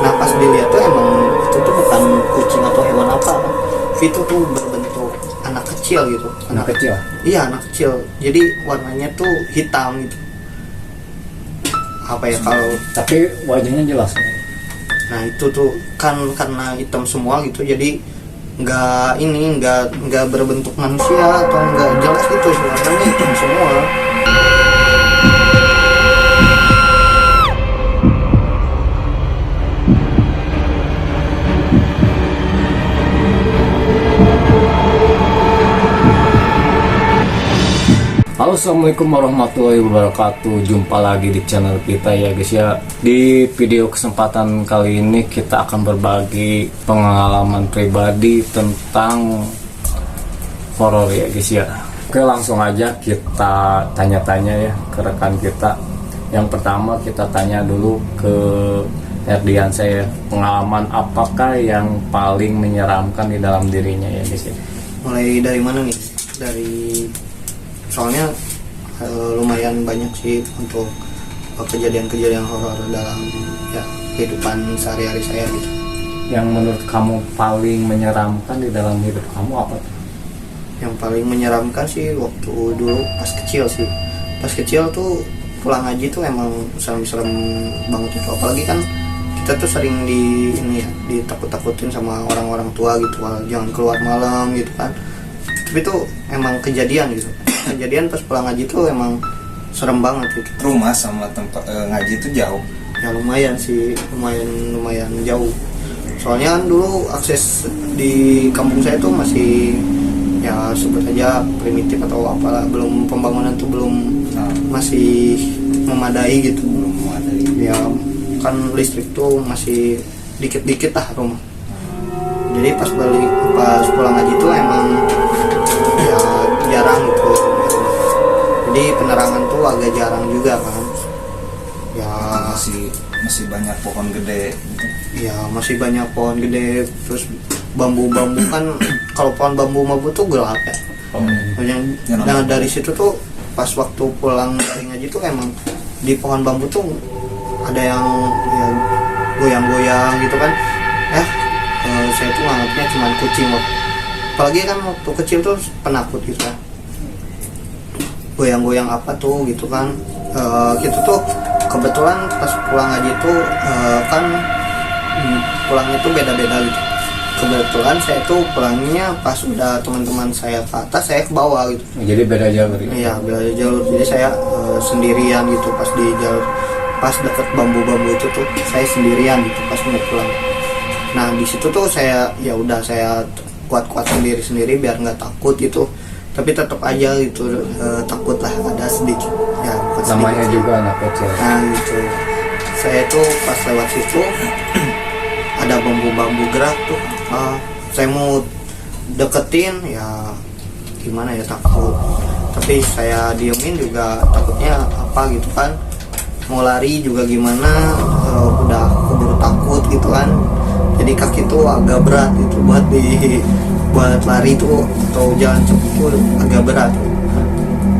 Nah pas dilihat tuh emang itu tuh bukan kucing atau hewan apa kan, itu tuh berbentuk anak kecil gitu. Anak kecil? Iya, anak kecil, jadi warnanya tuh hitam gitu. Apa ya kalau, tapi wajahnya jelas. nah itu tuh kan karena hitam semua gitu, jadi nggak berbentuk manusia atau nggak jelas gitu, warnanya hitam semua. Halo, assalamualaikum warahmatullahi wabarakatuh. Jumpa lagi di channel kita ya guys ya. Di video kesempatan kali ini kita akan berbagi pengalaman pribadi tentang horor ya guys ya. Oke, langsung aja kita tanya-tanya ya ke rekan kita. Yang pertama kita tanya dulu ke Herdian saya, pengalaman apakah yang paling menyeramkan di dalam dirinya ya guys ya. Mulai dari mana nih? Dari, soalnya lumayan banyak sih untuk kejadian-kejadian horor dalam ya kehidupan sehari-hari saya gitu. Yang menurut kamu paling menyeramkan di dalam hidup kamu apa tuh? Yang paling menyeramkan sih waktu dulu pas kecil sih. Pas kecil tuh pulang ngaji tuh emang serem-serem banget itu, apalagi kan kita tuh sering ditakut-takutin sama orang-orang tua gitu, jangan keluar malam gitu kan. Tapi tuh emang kejadian gitu. Kejadian pas pulang ngaji tuh emang serem banget gitu. Rumah sama tempat ngaji itu jauh? Ya lumayan sih, lumayan jauh. Soalnya kan dulu akses di kampung saya tuh masih ya sebut aja primitif atau apalah, belum pembangunan tuh masih memadai gitu. Belum memadai. Ya kan listrik tuh masih dikit-dikit lah rumah. Jadi pas pulang ngaji tuh emang ya jarang gitu. Jadi penerangan tuh agak jarang juga kan. Ya masih banyak pohon gede gitu. Ya masih banyak pohon gede, terus bambu-bambu kan kalau pohon bambu tuh gelap ya. Nah dari situ tuh pas waktu pulang dari ngaji tuh emang di pohon bambu tuh ada yang ya goyang-goyang gitu kan. Saya tuh nganggapnya cuma kucing loh. Apalagi kan waktu kecil tuh penakut gitu kan. Goyang-goyang apa tuh gitu kan. Gitu tuh kebetulan pas pulang ngaji tuh kan pulangnya tuh beda-beda gitu. Kebetulan saya tuh pulangnya pas udah teman-teman saya ke atas, saya ke bawah gitu. Jadi beda jalur ya? Iya, beda jalur. Jadi saya sendirian gitu pas di jalur, pas deket bambu-bambu itu tuh saya sendirian gitu pas mau pulang. Nah di situ tuh saya kuat-kuat sendiri biar nggak takut gitu. Tapi tetap aja gitu takut lah, ada sedikit ya, namanya sedikit juga anak kecil. Nah gitu, saya tuh pas lewat situ ada bambu-bambu gerak tuh, saya mau deketin ya gimana ya, takut. Tapi saya diemin juga takutnya apa gitu kan, mau lari juga gimana, udah keburu takut gitu kan. Jadi kaki tuh agak berat itu buat lari tuh atau jalan cepet tuh agak berat.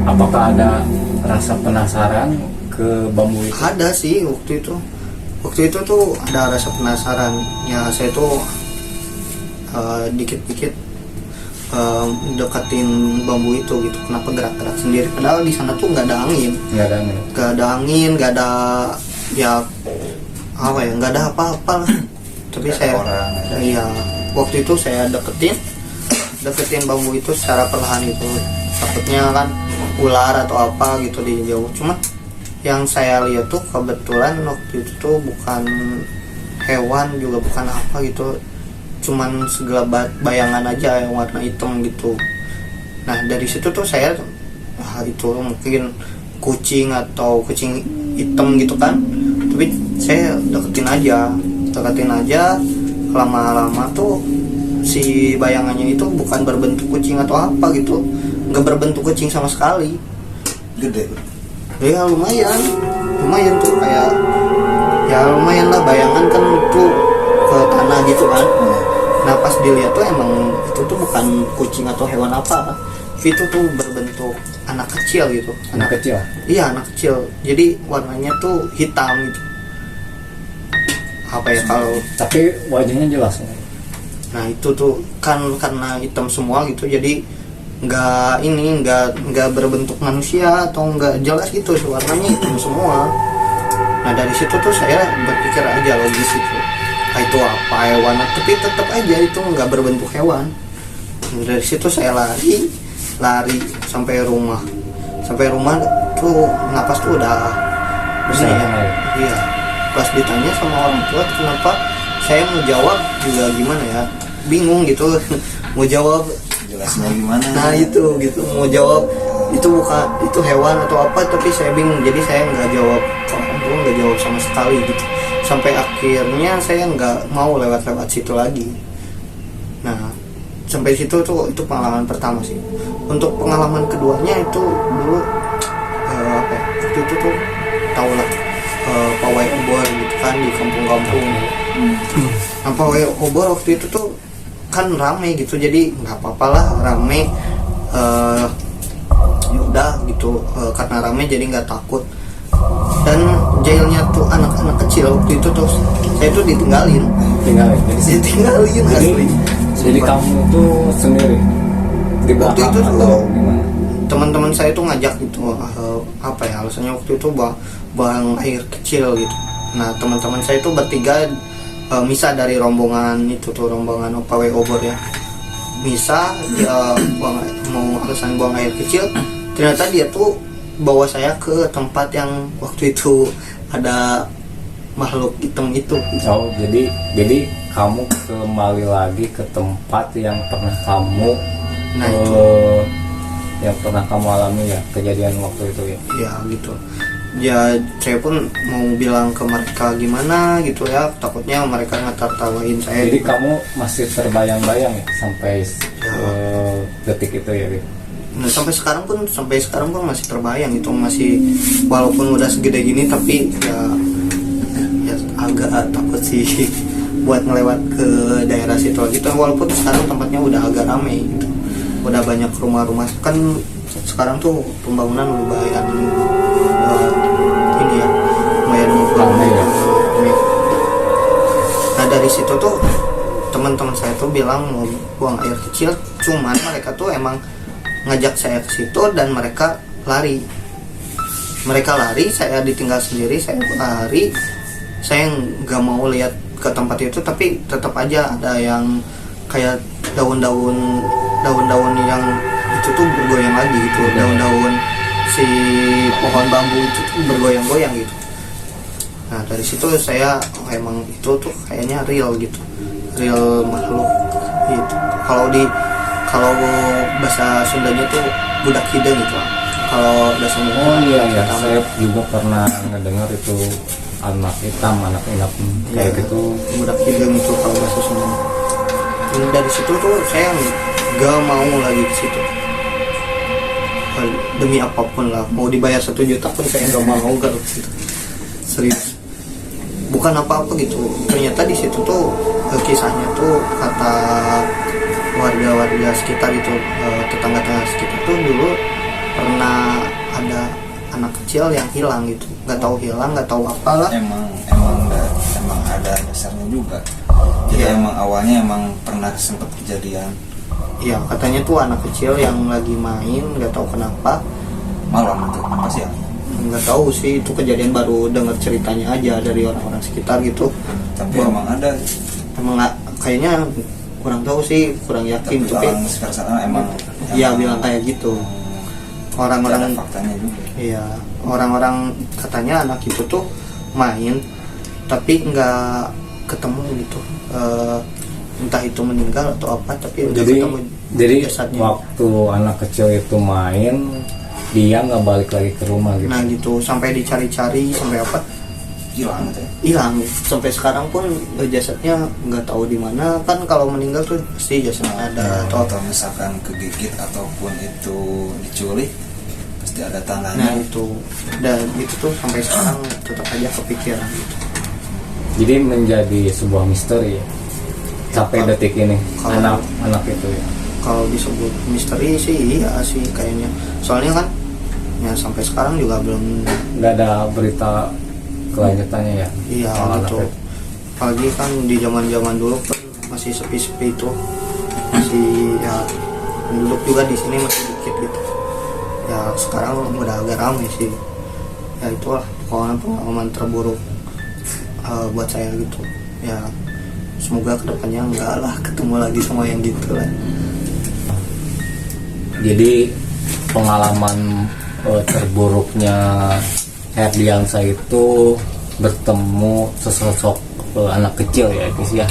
Apakah ada rasa penasaran ke bambu itu? Ada sih waktu itu tuh ada rasa penasaran ya. Saya tuh dikit-dikit deketin bambu itu gitu, kenapa gerak-gerak sendiri, padahal di sana tuh nggak ada angin, nggak ada ya apa ya, nggak ada apa-apa lah. Tapi saya waktu itu saya deketin bambu itu secara perlahan gitu, takutnya kan ular atau apa gitu di jauh. Cuma yang saya lihat tuh kebetulan waktu itu tuh bukan hewan juga bukan apa gitu, cuman segelabat bayangan aja yang warna hitam gitu. Nah dari situ tuh saya itu mungkin kucing atau kucing hitam gitu kan. Tapi saya deketin aja, lama-lama tuh si bayangannya itu bukan berbentuk kucing atau apa gitu, nggak berbentuk kucing sama sekali. Gede Ya lumayan tuh, kayak ya lumayan lah, bayangan kan tuh ke tanah gitu kan. Nah pas dilihat tuh emang itu tuh bukan kucing atau hewan apa, itu tuh berbentuk anak kecil gitu. Anak kecil? Iya, anak kecil, jadi warnanya tuh hitam gitu. apa ya, kalau Tapi wajahnya jelas ya. nah itu tuh kan karena hitam semua gitu, jadi nggak berbentuk manusia atau nggak jelas gitu, warnanya hitam semua. Nah dari situ tuh saya berpikir aja logis itu, itu apa hewan, tapi tetap aja itu nggak berbentuk hewan. Dari situ saya lari sampai rumah tuh napas tuh udah berseyak. Iya, pas ditanya sama orang tua kenapa, saya mau jawab juga gimana ya, bingung gitu mau jawab jelasnya gimana. Nah itu gitu, mau jawab itu bukan itu hewan atau apa, tapi saya bingung, jadi saya nggak jawab, nggak jawab sama sekali gitu. Sampai akhirnya saya nggak mau lewat situ lagi. Nah sampai situ tuh itu pengalaman pertama sih. Untuk pengalaman keduanya itu dulu apa ya, waktu itu tuh tau lah pawai obor gitu kan di kampung-kampung. Nah pawai obor waktu itu tuh kan rame gitu, jadi nggak apa-apa lah rame, ya udah gitu, karena rame jadi nggak takut. Dan jailnya tuh anak-anak kecil waktu itu tuh saya tuh ditinggalin asli. Jadi kamu tuh sendiri di Waktu belakang itu tuh atau gimana? teman-teman saya tuh ngajak gitu, apa ya alasannya waktu itu buang air kecil gitu. Nah teman-teman saya tuh bertiga misa dari rombongan itu tuh, rombongan pawai obor ya, misa dia mau alasan buang air kecil, ternyata dia tuh bawa saya ke tempat yang waktu itu ada makhluk hitam itu. Oh jadi kamu kembali lagi ke tempat yang pernah kamu Nah, itu. Yang pernah kamu alami ya, kejadian waktu itu ya. Ya gitu. Ya saya pun mau bilang ke mereka gimana gitu ya, takutnya mereka ngetar-tawain saya. Jadi kamu masih terbayang-bayang ya sampai Ya. detik itu ya gitu. Nah, sampai sekarang pun masih terbayang itu, masih walaupun udah segede gini tapi ya agak takut sih buat ngelewat ke daerah situ gitu, walaupun sekarang tempatnya udah agak ramai gitu. Udah banyak rumah-rumah kan sekarang tuh pembangunan lumayan ini ya, lumayan Ramai ya. Nah dari situ tuh teman-teman saya tuh bilang mau buang air kecil, cuman mereka tuh emang ngajak saya ke situ dan mereka lari, saya ditinggal sendiri, saya lari, saya nggak mau lihat ke tempat itu, tapi tetap aja ada yang kayak daun-daun yang itu tuh bergoyang lagi gitu, daun-daun si pohon bambu itu tuh bergoyang-goyang gitu. Nah dari situ saya emang itu tuh kayaknya real gitu, real makhluk gitu. Kalau bahasa Sundanya tuh budak hidung gitu. Kalau bahasa Sunda Iya, saya juga pernah ngedengar itu anak hitam, anak inap kayak gitu. budak hidung itu kalau bahasa Sunda. Dan dari situ tuh saya gak mau lagi ke situ. Demi apapun lah, mau dibayar 1 juta pun saya gak mau ke situ. Serius. Bukan apa-apa gitu. Ternyata di situ tuh kisahnya tuh kata warga-warga sekitar itu, tetangga-tetangga sekitar tuh dulu pernah ada anak kecil yang hilang gitu, nggak tahu hilang, nggak tahu apalah. Emang ada dasarnya juga. Jadi Iya. emang awalnya emang pernah sempat kejadian Iya, katanya tuh anak kecil yang lagi main, nggak tahu kenapa, malam itu apa sih ya? nggak tahu sih, itu kejadian baru dengar ceritanya aja dari orang-orang sekitar gitu. Tapi Wah, emang ada. emang nggak, kayaknya kurang tahu sih, kurang yakin, Tapi tapi orang sekitar sana emang iya bilang kayak gitu. ada Orang-orang faktanya juga. Iya, orang-orang katanya anak itu tuh main tapi nggak ketemu gitu, entah itu meninggal atau apa, tapi udah ketemu Jadi jasadnya. waktu anak kecil itu main, dia nggak balik lagi ke rumah gitu. Nah gitu, sampai dicari-cari sampai apa, Hilang gitu ya. hilang. Sampai sekarang pun jasadnya nggak tahu di mana. Kan kalau meninggal tuh pasti jasadnya ada atau Atau misalkan kegigit ataupun itu diculik, pasti ada tandanya. nah itu, dan itu tuh sampai sekarang tetap aja kepikiran gitu. Jadi menjadi sebuah misteri ya, sampai Kalau- detik ini kalau- anak itu ya. Kalau disebut misteri sih iya sih kayaknya, soalnya kan ya sampai sekarang juga belum. Nggak ada berita kelanjutannya ya. Iya soal anak gitu. itu. apalagi kan di zaman dulu kan masih sepi-sepi itu, masih ya penduduk juga di sini masih dikit gitu. Ya sekarang udah agak ramai sih. Ya itulah pengalaman terburuk buat saya gitu. Ya semoga kedepannya enggak lah ketemu lagi sama yang gitu lah. Jadi pengalaman terburuknya Herdiansa itu bertemu sesosok anak kecil ya guys ya.